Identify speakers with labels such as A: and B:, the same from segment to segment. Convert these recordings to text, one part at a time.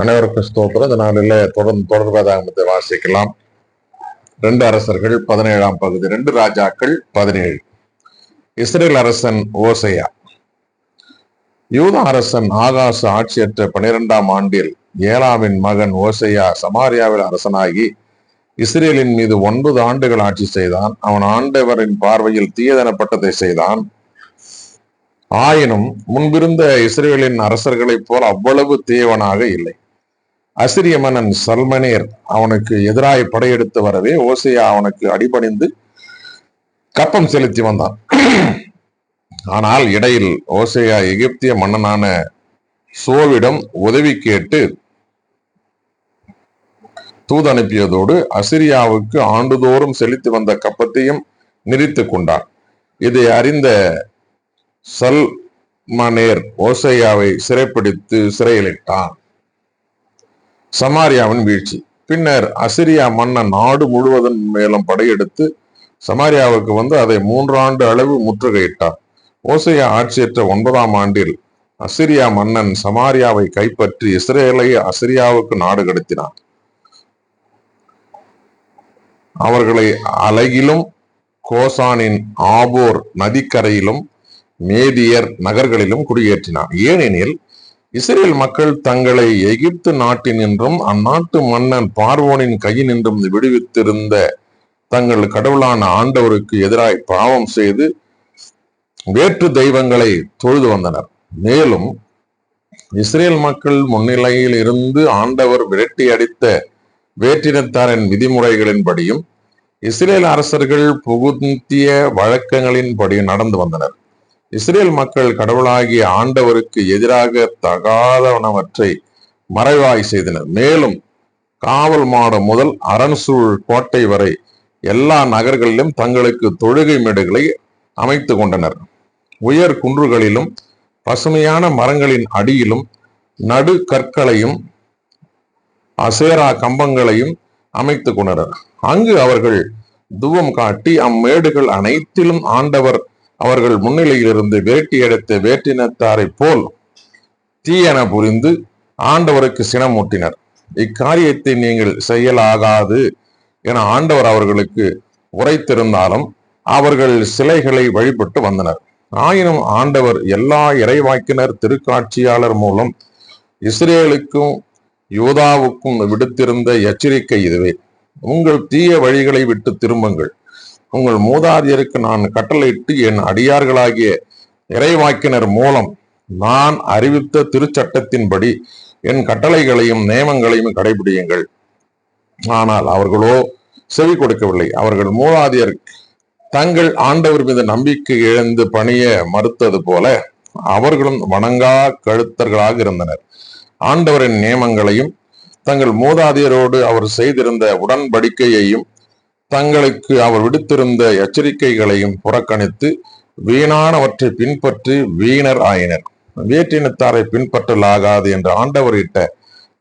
A: அனைவருக்கும் ஸ்தோத்திரம். இந்த நாளில தொடர்பாக வாசிக்கலாம். 2 அரசர்கள் 17ஆம் பகுதி, 2 ராஜாக்கள் 17. இஸ்ரேல் அரசன் ஓசையா. யூதா அரசன் ஆகாசு ஆட்சியற்ற 12ஆம் ஆண்டில் ஏலாவின் மகன் ஓசையா சமாரியாவில் அரசனாகி இஸ்ரேலின் மீது 9 ஆண்டுகள் ஆட்சி செய்தான். அவன் ஆண்டவரின் பார்வையில் தீயதனப்பட்டதை செய்தான். ஆயினும் முன்பிருந்த இஸ்ரேலின் அரசர்களைப் போல் அவ்வளவு தீயவனாக இல்லை. அசிரிய மன்னன் சல்மனேர் அவனுக்கு எதிராக படையெடுத்து வரவே ஓசையா அவனுக்கு அடிபணிந்து கப்பம் செலுத்தி வந்தான். ஆனால் இடையில் ஓசையா எகிப்திய மன்னனான சோவிடம் உதவி கேட்டு தூது அனுப்பியதோடு அசிரியாவுக்கு ஆண்டுதோறும் செலுத்தி வந்த கப்பத்தையும் நிறுத்தி கொண்டான். இதை அறிந்த சல்மனேர் ஓசையாவை சிறைப்பிடித்து சிறையிலிட்டான். சமாரியாவின் வீழ்ச்சி. பின்னர் அசிரியா மன்னன் நாடு முழுவதன் மேலும் படையெடுத்து சமாரியாவுக்கு வந்து அதை 3 ஆண்டு அளவு முற்றுகையிட்டார். ஓசையா ஆட்சியற்ற 9ஆம் ஆண்டில் அசிரியா மன்னன் சமாரியாவை கைப்பற்றி இஸ்ரேலை அசிரியாவுக்கு நாடு கடத்தினான். அவர்களை அலகிலும் கோசானின் ஆபோர் நதிக்கரையிலும் மேதியர் நகர்களிலும் குடியேற்றினான். ஏனெனில் இஸ்ரேல் மக்கள் தங்களை எகிப்து நாட்டினின்றும் அந்நாட்டு மன்னன் பார்வோனின் கையினின்றும் விடுவித்திருந்த தங்கள் கடவுளான ஆண்டவருக்கு எதிராய் பாவம் செய்து வேற்று தெய்வங்களை தொழுது வந்தனர். மேலும் இஸ்ரேல் மக்கள் முன்னிலையில் இருந்து ஆண்டவர் விரட்டி அடித்த வேற்றினத்தாரின் விதிமுறைகளின்படியும் இஸ்ரேல் அரசர்கள் புகுத்திய வழக்கங்களின்படி நடந்து வந்தனர். இஸ்ரேல் மக்கள் கடவுளாகிய ஆண்டவருக்கு எதிராக தகாதவனவற்றை மறைவாய் செய்தனர். மேலும் காவல் மாடம் முதல் அரண்சூழ் கோட்டை வரை எல்லா நகர்களிலும் தங்களுக்கு தொழுகை மேடுகளை அமைத்து கொண்டனர். உயர் குன்றுகளிலும் பசுமையான மரங்களின் அடியிலும் நடு கற்களையும் அசேரா கம்பங்களையும் அமைத்து கொண்டனர். அங்கு அவர்கள் துவம் காட்டி அம்மேடுகள் அனைத்திலும் ஆண்டவர் அவர்கள் முன்னிலையிலிருந்து வேட்டி எடுத்த வேற்றினத்தாரை போல் தீயென புரிந்து ஆண்டவருக்கு சினமூட்டினர். இக்காரியத்தை நீங்கள் செய்யலாகாது என ஆண்டவர் அவர்களுக்கு உரைத்திருந்தாலும் அவர்கள் சிலைகளை வழிபட்டு வந்தனர். ஆயினும் ஆண்டவர் எல்லா இறைவாக்கினர் திருக்காட்சியாளர் மூலம் இஸ்ரேலுக்கும் யூதாவுக்கும் விடுத்திருந்த எச்சரிக்கை இதுவே: உங்கள் தீய வழிகளை விட்டு திரும்புங்கள். உங்கள் மூதாதையருக்கு நான் கட்டளையிட்டு என் அடியார்களாகிய இறைவாக்கினர் மூலம் நான் அறிவித்த திருச்சட்டத்தின்படி என் கட்டளைகளையும் நியமங்களையும் கடைபிடியுங்கள். ஆனால் அவர்களோ செவி கொடுக்கவில்லை. அவர்கள் மூதாதையர் தங்கள் ஆண்டவர் மீது நம்பிக்கை இழந்து பணிய மறுத்தது போல அவர்களும் வணங்கா கழுத்தர்களாக இருந்தனர். ஆண்டவரின் நியமங்களையும் தங்கள் மூதாதையரோடு அவர் செய்திருந்த உடன்படிக்கையையும் தங்களுக்கு அவர் விடுத்திருந்த எச்சரிக்கைகளையும் புறக்கணித்து வீணானவற்றை பின்பற்றி வீணர் ஆயினர். வேற்றினத்தாரை பின்பற்றலாகாது என்று ஆண்டவர் இட்ட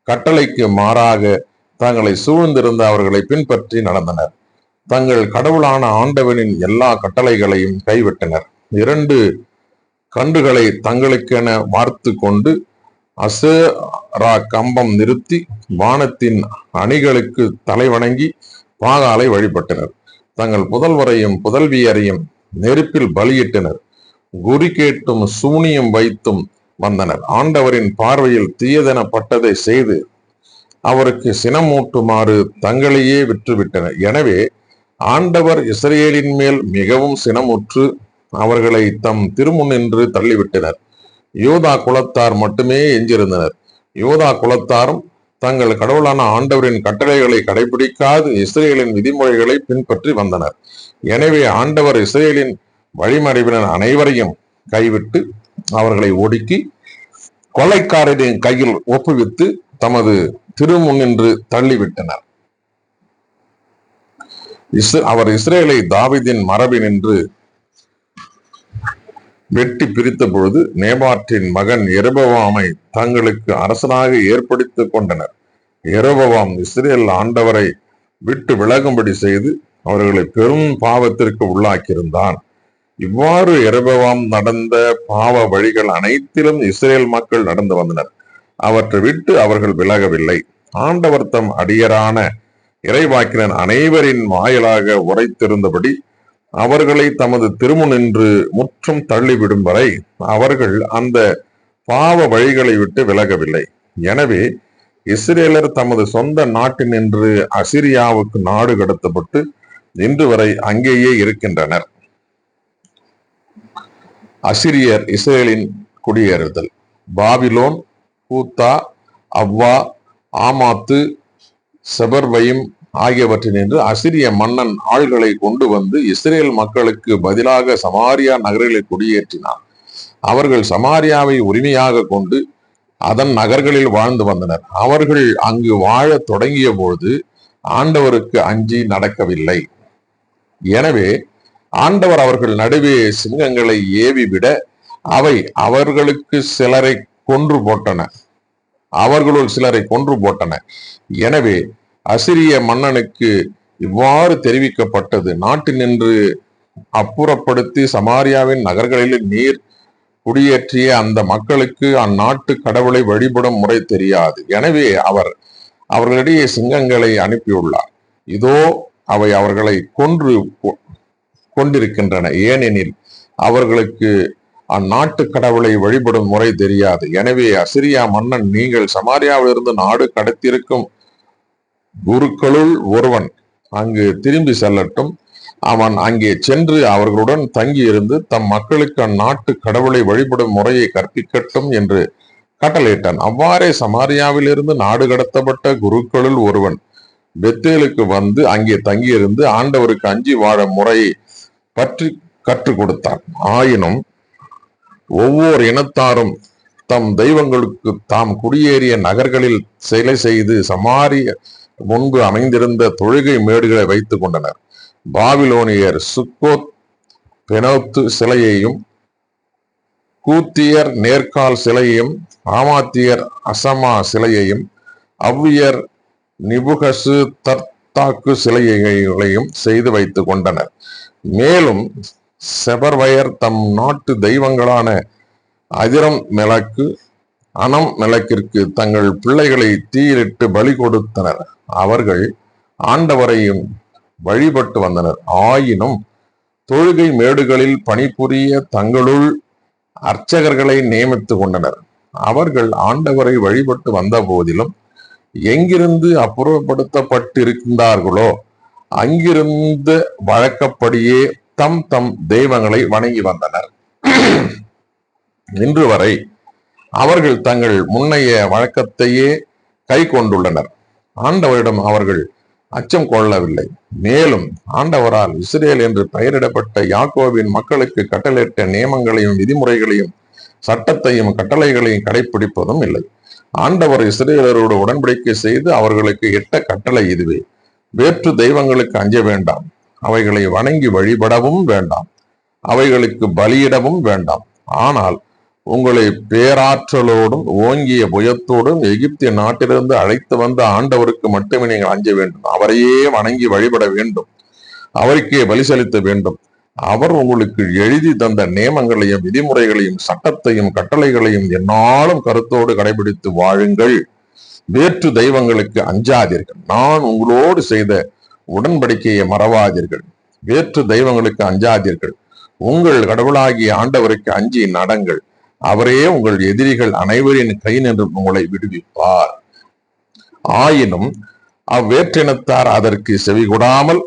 A: கட்டளைக்கு மாறாக தங்களை சூழ்ந்திருந்த அவர்களை பின்பற்றி நடந்தனர். தங்கள் கடவுளான ஆண்டவனின் எல்லா கட்டளைகளையும் கைவிட்டனர். 2 கன்றுகளை தங்களுக்கென வார்த்து கொண்டு அசேரா கம்பம் நிறுத்தி வானத்தின் அணிகளுக்கு தலைவணங்கி பாகாலை வழிபட்டனர். தங்கள் புதல்வரையும் புதல்வியரையும் நெருப்பில் பலியிட்டனர். குறி கேட்டும் சூனியம் வைத்தும் வந்தனர். ஆண்டவரின் பார்வையில் தீயதெனப்பட்டதை செய்து அவருக்கு சினமூட்டுமாறு தங்களையே விற்றுவிட்டனர். எனவே ஆண்டவர் இஸ்ரேலின் மேல் மிகவும் சினமுற்று அவர்களை தம் திருமுன்னின்று தள்ளிவிட்டனர். யூதா குலத்தார் மட்டுமே எஞ்சியிருந்தனர். யூதா குலத்தாரும் தங்கள் கடவுளான ஆண்டவரின் கட்டளைகளை கடைபிடிக்காது இஸ்ரேலின் விதிமுறைகளை பின்பற்றி வந்தனர். எனவே ஆண்டவர் இஸ்ரேலின் வழிமறைவினர் அனைவரையும் கைவிட்டு அவர்களை ஒடுக்கி கொலைக்காரரின் கையில் ஒப்புவித்து தமது திருமுன்னின்று தள்ளிவிட்டனர். அவர் இஸ்ரேலை தாவீதின் மரபினின்று வெட்டி பிரித்த பொழுது நேபாற்றின் மகன் யெரொபெயாமை தங்களுக்கு அரசனாக ஏற்படுத்திக் கொண்டனர். யெரொபெயாம் இஸ்ரேல் ஆண்டவரை விட்டு விலகும்படி செய்து அவர்களை பெரும் பாவத்திற்கு உள்ளாக்கியிருந்தான். இவ்வாறு யெரொபெயாம் நடந்த பாவ வழிகள் அனைத்திலும் இஸ்ரேல் மக்கள் நடந்து வந்தனர். அவற்றை விட்டு அவர்கள் விலகவில்லை. ஆண்டவர் தம் அடியரான இறைவாக்கினர் அனைவரின் வாயிலாக உரைத்திருந்தபடி அவர்களை தமது திருமுனின்று முற்றும் தள்ளிவிடும் வரை அவர்கள் அந்த பாவ வழிகளை விட்டு விலகவில்லை. எனவே இஸ்ரேலர் தமது சொந்த நாட்டினின்று அசிரியாவுக்கு நாடு கடத்தப்பட்டு இன்று வரை அங்கேயே இருக்கின்றனர். அசிரியர் இஸ்ரேலின் குடியேறுதல். பாபிலோன், கூத்தா, அவ்வா, ஆமாத்து, செபர்வையும் ஆகியவற்றினின்று அசிரிய மன்னன் ஆள்களை கொண்டு வந்து இஸ்ரேல் மக்களுக்கு பதிலாக சமாரியா நகர்களை குடியேற்றினார். அவர்கள் சமாரியாவை உரிமையாக கொண்டு அதன் நகர்களில் வாழ்ந்து வந்தனர். அவர்கள் அங்கு வாழ தொடங்கிய பொழுது ஆண்டவருக்கு அஞ்சி நடக்கவில்லை. எனவே ஆண்டவர் அவர்கள் நடுவே சிங்கங்களை ஏவி விட அவை அவர்களுள் சிலரை கொன்று போட்டன. எனவே அசிரிய மன்னனுக்கு இவ்வாறு தெரிவிக்கப்பட்டது: நாட்டினின்று அப்புறப்படுத்தி சமாரியாவின் நகர்களில் நீர் குடியேற்றிய அந்த மக்களுக்கு அந்நாட்டு கடவுளை வழிபடும் முறை தெரியாது. எனவே அவர் அவர்களிடையே சிங்கங்களை அனுப்பியுள்ளார். இதோ அவை அவர்களை கொண்டிருக்கின்றன. ஏனெனில் அவர்களுக்கு அந்நாட்டு கடவுளை வழிபடும் முறை தெரியாது. எனவே அசிரியா மன்னன், நீங்கள் சமாரியாவிலிருந்து நாடு கடத்தியிருக்கும் குருக்களுள் ஒருவன் அங்கு திரும்பி செல்லட்டும். அவன் அங்கே சென்று அவர்களுடன் தங்கியிருந்து தம் மக்களுக்கு அந்நாட்டு கடவுளை வழிபடும் முறையை கற்பிக்கட்டும் என்று கட்டளையிட்டான். அவ்வாறே சமாரியாவிலிருந்து நாடு கடத்தப்பட்ட குருக்களுள் ஒருவன் பெத்தேலுக்கு வந்து அங்கே தங்கியிருந்து ஆண்டவருக்கு அஞ்சி வாழ முறையை பற்றி கற்றுக் கொடுத்தான். ஆயினும் ஒவ்வொரு இனத்தாரும் தம் தெய்வங்களுக்கு தாம் குடியேறிய நகர்களில் சிலை செய்து சமாரிய முன்பு அமைந்திருந்த தொழுகை மேடுகளை வைத்துக் கொண்டனர். பாபிலோனியர் சுக்கோத் பெனோத்து சிலையையும், கூத்தியர் நேர்கால் சிலையையும், ஆமாத்தியர் அசமா சிலையையும், அவ்வியர் நிபுகசு தர்த்தாக்கு சிலைகளையும் செய்து வைத்துக் கொண்டனர். மேலும் செபர்வயர் தம் நாட்டு தெய்வங்களான அதிரம் மெலக்கு, அனம் மெலக்கிற்கு தங்கள் பிள்ளைகளை தீயிலிட்டு பலி கொடுத்தனர். அவர்கள் ஆண்டவரையும் வழிபட்டு வந்தனர். ஆயினும் தொழுகை மேடுகளில் பணிபுரிய தங்களுள் அர்ச்சகர்களை நியமித்துக் கொண்டனர். அவர்கள் ஆண்டவரை வழிபட்டு வந்த போதிலும் எங்கிருந்து அப்புறப்படுத்தப்பட்டிருந்தார்களோ அங்கிருந்த வழக்கப்படியே தம் தம் தெய்வங்களை வணங்கி வந்தனர். இன்று வரை அவர்கள் தங்கள் முன்னைய வழக்கத்தையே கை கொண்டுள்ளனர். ஆண்டவரிடம் அவர்கள் அச்சம் கொள்ளவில்லை. மேலும் ஆண்டவரால் இஸ்ரேல் என்று பெயரிடப்பட்ட யாக்கோபின் மக்களுக்கு கட்டளையிட்ட நியமங்களையும் விதிமுறைகளையும் சட்டத்தையும் கட்டளைகளையும் கடைபிடிப்பதும் இல்லை. ஆண்டவர் இஸ்ரேலரோடு உடன்படிக்கை செய்து அவர்களுக்கு இட்ட கட்டளை இதுவே: வேற்று தெய்வங்களுக்கு அஞ்ச வேண்டாம், அவைகளை வணங்கி வழிபடவும் வேண்டாம், அவைகளுக்கு பலியிடவும் வேண்டாம். ஆனால் உங்களை பேராற்றலோடும் ஓங்கிய புயத்தோடும் எகிப்திய நாட்டிலிருந்து அழைத்து வந்த ஆண்டவருக்கு மட்டுமே நீங்கள் அஞ்ச வேண்டும். அவரையே வணங்கி வழிபட வேண்டும், அவருக்கே பலி செலுத்த வேண்டும். அவர் உங்களுக்கு எழுதி தந்த நியமங்களையும் விதிமுறைகளையும் சட்டத்தையும் கட்டளைகளையும் எந்நாளும் கருத்தோடு கடைபிடித்து வாழுங்கள். வேற்று தெய்வங்களுக்கு அஞ்சாதீர்கள். நான் உங்களோடு செய்த உடன்படிக்கையை மறவாதீர்கள். வேற்று தெய்வங்களுக்கு அஞ்சாதீர்கள். உங்கள் கடவுளாகிய ஆண்டவருக்கு அஞ்சி நடங்கள். அவரே உங்கள் எதிரிகள் அனைவரின் கை நின்று உங்களை விடுவிப்பார். ஆயினும் அவ்வேற்றினத்தார் அதற்கு செவிகொடாமல்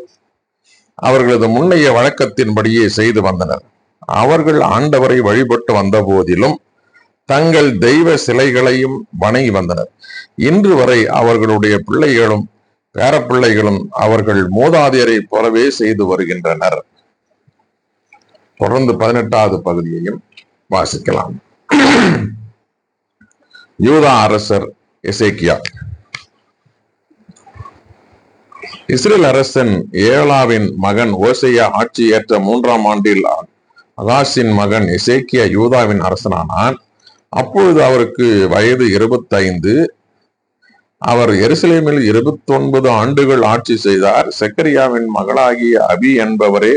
A: அவர்களது முன்னைய வழக்கத்தின்படியே செய்து வந்தனர். அவர்கள் ஆண்டவரை வழிபட்டு வந்த போதிலும் தங்கள் தெய்வ சிலைகளையும் வணங்கி வந்தனர். இன்று வரை அவர்களுடைய பிள்ளைகளும் பேரப்பிள்ளைகளும் அவர்கள் மூதாதையரை போலவே செய்து வருகின்றனர். தொடர்ந்து 18வது பகுதியையும் வாசிக்கலாம். யூதா அரசர் எசேக்கியா. இஸ்ரேல் அரசன் ஏலாவின் மகன் ஓசையா ஆட்சி ஏற்ற 3ஆம் ஆண்டில் அகாசின் மகன் எசேக்கியா யூதாவின் அரசனானார். அப்பொழுது அவருக்கு வயது 25. அவர் எருசலேமில் 29 ஆண்டுகள் ஆட்சி செய்தார். செக்கரியாவின் மகளாகிய அபி என்பவரே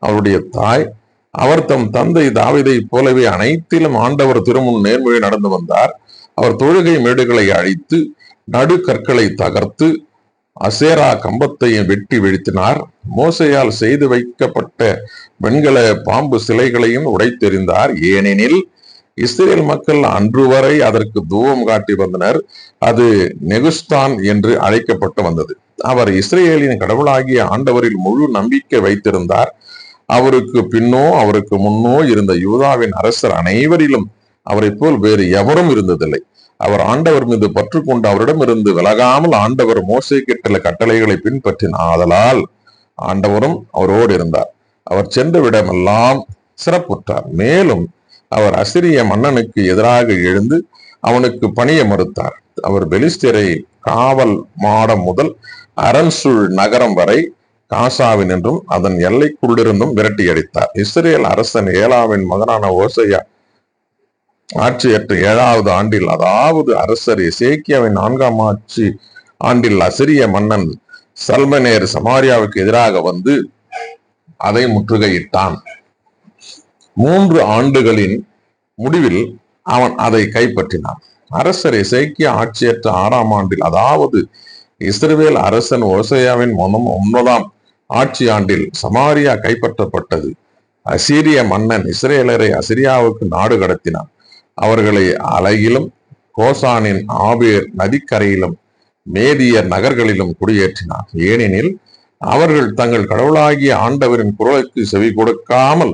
A: அவருடைய தாய். அவர் தம் தந்தை தாவீதை போலவே அனைத்திலும் ஆண்டவர் திருமுன் நேர்மையை நடந்து வந்தார். அவர் தொழுகை மேடுகளை அழித்து நடு கற்களை தகர்த்து அசேரா கம்பத்தையும் வெட்டி வீழ்த்தினார். மோசையால் செய்து வைக்கப்பட்ட வெண்கல பாம்பு சிலைகளையும் உடைத்தெறிந்தார். ஏனெனில் இஸ்ரேல் மக்கள் அன்று வரை அதற்கு தூவம் காட்டி வந்தனர். அது நெகுஸ்தான் என்று அழைக்கப்பட்டு வந்தது. அவர் இஸ்ரேலின் கடவுளாகிய ஆண்டவரில் முழு நம்பிக்கை வைத்திருந்தார். அவருக்கு பின்னோ அவருக்கு முன்னோ இருந்த யூதாவின் அரசர் அனைவரிலும் அவரை போல் வேறு எவரும் இருந்ததில்லை. அவர் ஆண்டவர் மீது பற்று கொண்டு அவரிடமிருந்து விலகாமல் ஆண்டவர் மோசே கிட்ட கட்டளைகளை பின்பற்றினாதலால் ஆண்டவரும் அவரோடு இருந்தார். அவர் சென்ற விடமெல்லாம் சிறப்புற்றார். மேலும் அவர் அசிரிய மன்னனுக்கு எதிராக எழுந்து அவனுக்கு பணிய மறுத்தார். அவர் பெலிஸ்தரை காவல் மாடம் முதல் அரண்சூழ் நகரம் வரை காசாவின் என்றும் அதன் எல்லைக்குள்ளிருந்தும் விரட்டி அடித்தார். இஸ்ரேல் அரசன் ஏலாவின் மகனான ஓசையா ஆட்சியற்ற 7வது ஆண்டில், அதாவது அரசர் எசேக்கியாவின் 4ஆம் ஆட்சி ஆண்டில், அசிரிய மன்னன் சல்மனேர் சமாரியாவுக்கு எதிராக வந்து அதை முற்றுகையிட்டான். 3 ஆண்டுகளின் முடிவில் அவன் அதை கைப்பற்றினான். அரசர் எசேக்கியா ஆட்சியற்ற 6ஆம் ஆண்டில், அதாவது இஸ்ரவேல் அரசன் ஓசையாவின் 9ஆம் ஆட்சி ஆண்டில் சமாரியா கைப்பற்றப்பட்டது. அசீரிய மன்னன் இஸ்ரேலரை அசிரியாவுக்கு நாடு கடத்தினான். அவர்களை அலகிலும் கோசானின் ஆபேர் நதிக்கரையிலும் மேதியர் நகர்களிலும் குடியேற்றினார். ஏனெனில் அவர்கள் தங்கள் கடவுளாகிய ஆண்டவரின் குரலுக்கு செவி கொடுக்காமல்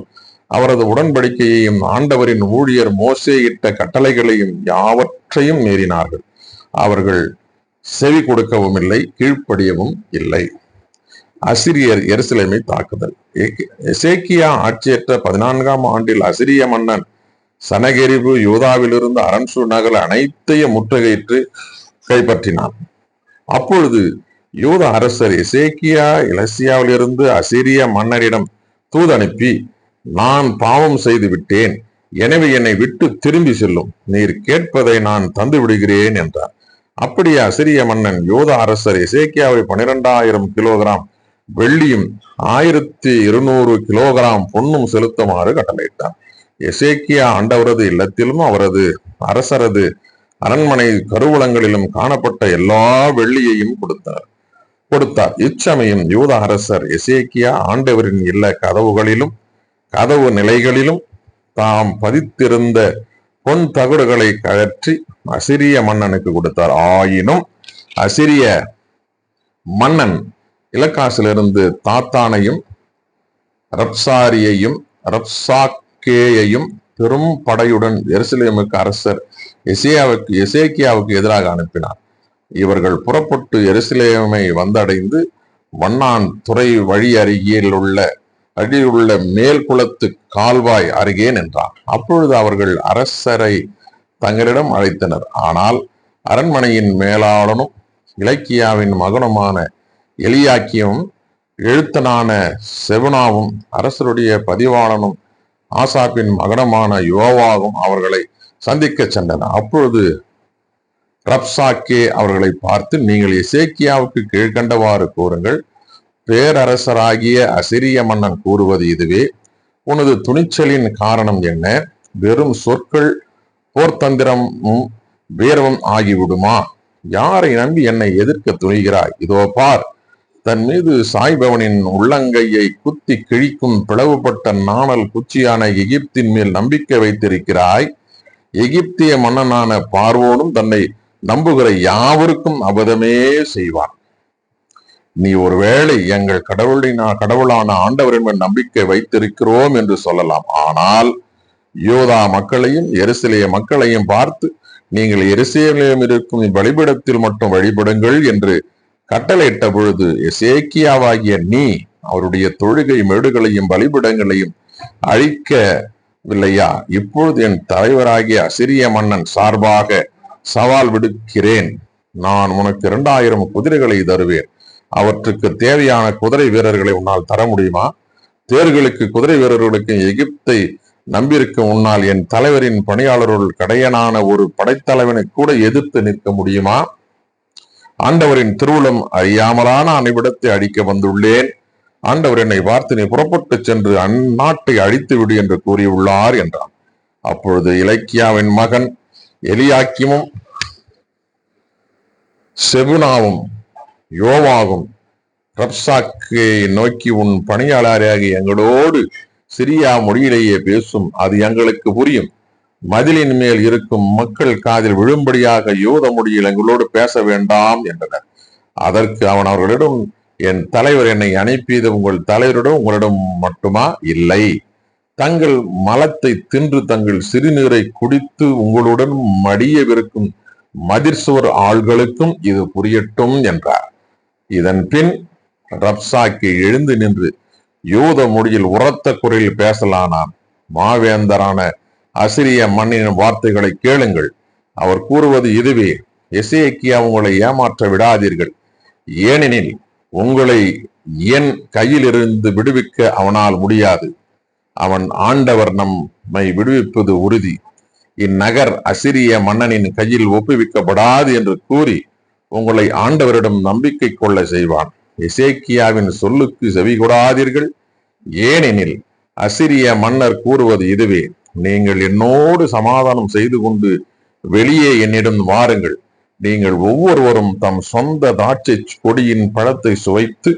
A: அவரது உடன்படிக்கையையும் ஆண்டவரின் ஊழியர் மோசே இட்ட கட்டளைகளையும் யாவற்றையும் மீறினார்கள். அவர்கள் செவி கொடுக்கவும் இல்லை, கீழ்ப்படியவும் இல்லை. அசிரியர் எருசலேமை தாக்குதல். எசேக்கியா ஆட்சியற்ற 14ஆம் ஆண்டில் அசிரிய மன்னன் சனகெரிபு யூதாவிலிருந்து அரண்சூழ் நகர் அனைத்தையும் முற்றுகையிட்டு கைப்பற்றினான். அப்பொழுது யூத அரசர் எசேக்கியா எலசியாவிலிருந்து அசிரிய மன்னரிடம் தூது அனுப்பி, நான் பாவம் செய்து விட்டேன், எனவே என்னை விட்டு திரும்பி செல்லும், நீர் கேட்பதை நான் தந்து விடுகிறேன் என்றார். அப்படியே அசிரிய மன்னன் யூத அரசர் எசேக்கியாவை 12,000 கிலோகிராம் வெள்ளியும் 1,200 கிலோகிராம் பொன்னும் செலுத்துமாறு கட்டளையிட்டார். எசேக்கியா ஆண்டவரது இல்லத்திலும் அவரது அரசரது அரண்மனை கருவூலங்களிலும் காணப்பட்ட எல்லா வெள்ளியையும் கொடுத்தார். இச்சமயம் யூத அரசர் எசேக்கியா ஆண்டவரின் இல்ல கதவுகளிலும் கதவு நிலைகளிலும் தாம் பதித்திருந்த பொன் தகடுகளை கழற்றி அசிரிய மன்னனுக்கு கொடுத்தார். ஆயினும் அசிரிய மன்னன் இலக்காசிலிருந்து தாத்தானையும் ரப்சாரியையும் ரப்சாக்கேயையும் பெரும் படையுடன் எருசலேமுக்கு அரசர் எசேக்கியாவுக்கு எதிராக அனுப்பினார். இவர்கள் புறப்பட்டு எருசலேமை வந்தடைந்து வண்ணான் துறை வழி அருகிலுள்ள மேல் குளத்து கால்வாய் அருகே நின்றார். அப்பொழுது அவர்கள் அரசரை தங்களிடம் அழைத்தனர். ஆனால் அரண்மனையின் மேலாளனும் இலக்கியாவின் மகனுமான எலியாக்கியும் எழுத்தனான செபனாவும் அரசருடைய பதிவாளனும் ஆசாப்பின் மகனமான யோவாவும் அவர்களை சந்திக்க சென்றனர். அப்பொழுது ரப்சாக்கே அவர்களை பார்த்து, நீங்கள் எசேக்கியாவுக்கு கீழ்கண்டவாறு கூறுங்கள், பேரரசராகிய அசிரிய மன்னன் கூறுவது இதுவே, உனது துணிச்சலின் காரணம் என்ன? வெறும் சொற்கள் போர்த்தந்திரமும் வீரமும் ஆகிவிடுமா? யாரை நம்பி என்னை எதிர்க்க துணிகிறாய்? இதோ பார், தன் மீது சாய்பவனின் உள்ளங்கையை குத்தி கிழிக்கும் பிளவுபட்ட நாணல் குச்சியான எகிப்தின் மேல் நம்பிக்கை வைத்திருக்கிறாய். எகிப்திய மன்னனான பார்வோனும் தன்னை நம்புகிற யாவருக்கும் அபதமே செய்வான். நீ ஒருவேளை எங்கள் கடவுளான ஆண்டவரின் மேல் நம்பிக்கை வைத்திருக்கிறோம் என்று சொல்லலாம். ஆனால் யூதா மக்களையும் எருசலேம் மக்களையும் பார்த்து, நீங்கள் எருசலேமில் இருக்கும் பலிபீடத்தில் மட்டும் வழிபடுங்கள் என்று கட்டளையிட்ட பொழுது எசேக்கியாவாகிய நீ அவருடைய தொழுகை மேடுகளையும் பலிபீடங்களையும் அழிக்கவில்லையா? இப்பொழுது என் தலைவராகிய அசிரிய மன்னன் சார்பாக சவால் விடுக்கிறேன். நான் உனக்கு 2000 குதிரைகளை தருவேன். அவற்றுக்கு தேவையான குதிரை வீரர்களை உன்னால் தர முடியுமா? தேர்களுக்கு குதிரை வீரர்களுக்கு எகிப்தை நம்பியிருக்கும் உன்னால் என் தலைவரின் பணியாளர்கள் கடையனான ஒரு படைத்தலைவனை கூட எதிர்த்து நிற்க முடியுமா? ஆண்டவரின் திருவுளம் அறியாமலான அனைவிடத்தை அடிக்க வந்துள்ளேன். ஆண்டவர் என்னை பார்த்து, நீ புறப்பட்டு சென்று அந்நாட்டை அழித்து விடு என்று கூறியுள்ளார் என்றான். அப்பொழுது இலக்கியாவின் மகன் எலியாக்கிமும் செபுனாவும் யோவாகும் ரப்சாக்கை நோக்கி, உன் பணியாளராகி எங்களோடு சிரியா மொழியிலேயே பேசும், அது எங்களுக்கு புரியும். மதிலின் மேல் இருக்கும் மக்கள் காதில் விழும்படியாக யூத மொழியில் எங்களோடு பேச வேண்டாம் என்றனர். அதற்கு அவன் அவர்களிடம், என் தலைவர் என்னை அனுப்பியது உங்கள் தலைவரிடம் உங்களிடம் மட்டுமா? இல்லை, தங்கள் மலத்தை தின்று தங்கள் சிறுநீரை குடித்து உங்களுடன் மடியவிருக்கும் மதிர்சுவர் ஆள்களுக்கும் இது புரியட்டும் என்றார். இதன் பின் ரப்சாக்கி எழுந்து நின்று யூத மொழியில் உரத்த குரலில் பேசலானான். மாவேந்தரான அசிரிய மன்னனின் வார்த்தைகளை கேளுங்கள். அவர் கூறுவது இதுவே: எசேக்கியா, உங்களை ஏமாற்ற விடாதீர்கள். ஏனெனில் உங்களை என் கையிலிருந்து விடுவிக்க அவனால் முடியாது. அவன் ஆண்டவர் நம்மை விடுவிப்பது உறுதி. இந்நகர் அசிரிய மன்னனின் கையில் ஒப்புவிக்கப்படாது என்று கூறி உங்களை ஆண்டவரிடம் நம்பிக்கை கொள்ள செய்வான். எசேக்கியாவின் சொல்லுக்கு செவிகொடாதீர்கள். ஏனெனில் அசிரிய மன்னர் கூறுவது இதுவே: நீங்கள் என்னோடு சமாதானம் செய்து கொண்டு வெளியே என்னிடம் வாருங்கள். நீங்கள் ஒவ்வொருவரும் தம் சொந்த திராட்சை கொடியின் பழத்தை சுவைத்து,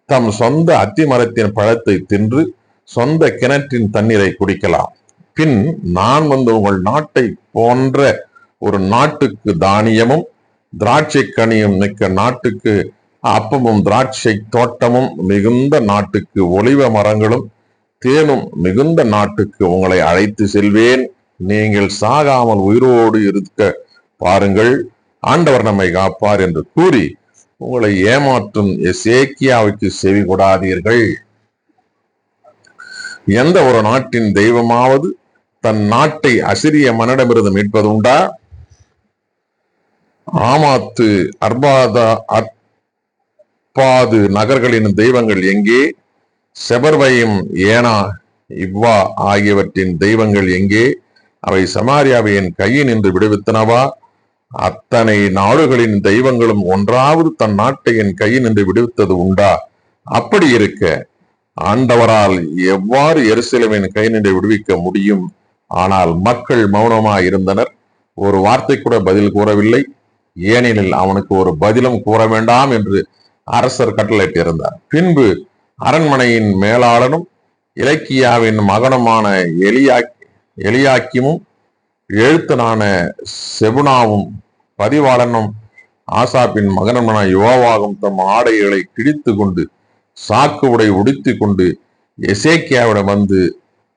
A: தம் சொந்த அத்திமரத்தின் பழத்தை தின்று, சொந்த கிணற்றின் தண்ணீரை குடிக்கலாம். பின் நான் வந்து உங்கள் நாட்டை போன்ற ஒரு நாட்டுக்கு தானியமும் திராட்சை கனியும் மிக்க நாட்டுக்கு அப்பமும் திராட்சை தோட்டமும் மிகுந்த நாட்டுக்கு ஒலிவ மரங்களும் தேனும் மிகுந்த நாட்டுக்கு உங்களை அழைத்து செல்வேன். நீங்கள் சாகாமல் உயிரோடு இருக்க பாருங்கள். ஆண்டவர் நம்மை காப்பார் என்று கூறி உங்களை ஏமாற்றும் எசேக்கியாவுக்கு செவி கொடாதீர்கள். எந்த ஒரு நாட்டின் தெய்வமாவது தன் நாட்டை அசிரிய மன்னனிடமிருந்து மீட்பது உண்டா? ஆமாத்து அர்பாது நகர்களின் தெய்வங்கள் எங்கே? செபர்வையும் ஏனா இவ்வா ஆகியவற்றின் தெய்வங்கள் எங்கே? அவை சமாரியாவை என் கையில் நின்று விடுவித்தனவா? அத்தனை நாடுகளின் தெய்வங்களும் ஒன்றாவது தன் நாட்டை என் கையில் நின்று விடுவித்தது உண்டா? அப்படி இருக்க ஆண்டவரால் எவ்வாறு எருசலேமின் கை நின்று விடுவிக்க முடியும்? ஆனால் மக்கள் மௌனமாய் இருந்தனர். ஒரு வார்த்தை கூட பதில் கூறவில்லை. ஏனெனில் அவனுக்கு ஒரு பதிலும் கூற வேண்டாம் என்று அரசர் கட்டளையிட்டிருந்தார். பின்பு அரண்மனையின் மேலாளனும் இலக்கியாவின் மகனுமான எலியாக்கிமும் எழுத்தனான செபுனாவும் பதிவாளனும் ஆசாப்பின் மகனுமான யோவாகும் தம் ஆடைகளை கிழித்து கொண்டு சாக்கு உடை உடுத்தி கொண்டு எசேக்கியாவிடம் வந்து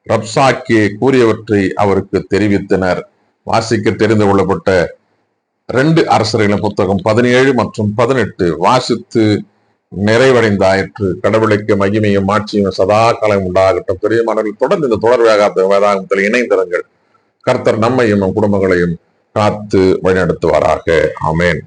A: ரப்சாக்கே கூறியவற்றை அவருக்கு தெரிவித்தனர். வாசிக்க தெரிந்து கொள்ளப்பட்ட 2 அரசர்களின் புத்தகம் 17 மற்றும் 18 வாசித்து நிறைவடைந்தாயிற்று. கடவுளுக்கு மகிமையும் ஆட்சியும் சதா காலம் உண்டாகட்டும். பெரியமானவர்கள், தொடர்ந்து இந்த தொடர் வேதாகமத்தில் இணைந்திருங்கள். கர்த்தர் நம்மையும் நம் குடும்பங்களையும் காத்து வழிநடத்துவாராக. ஆமென்.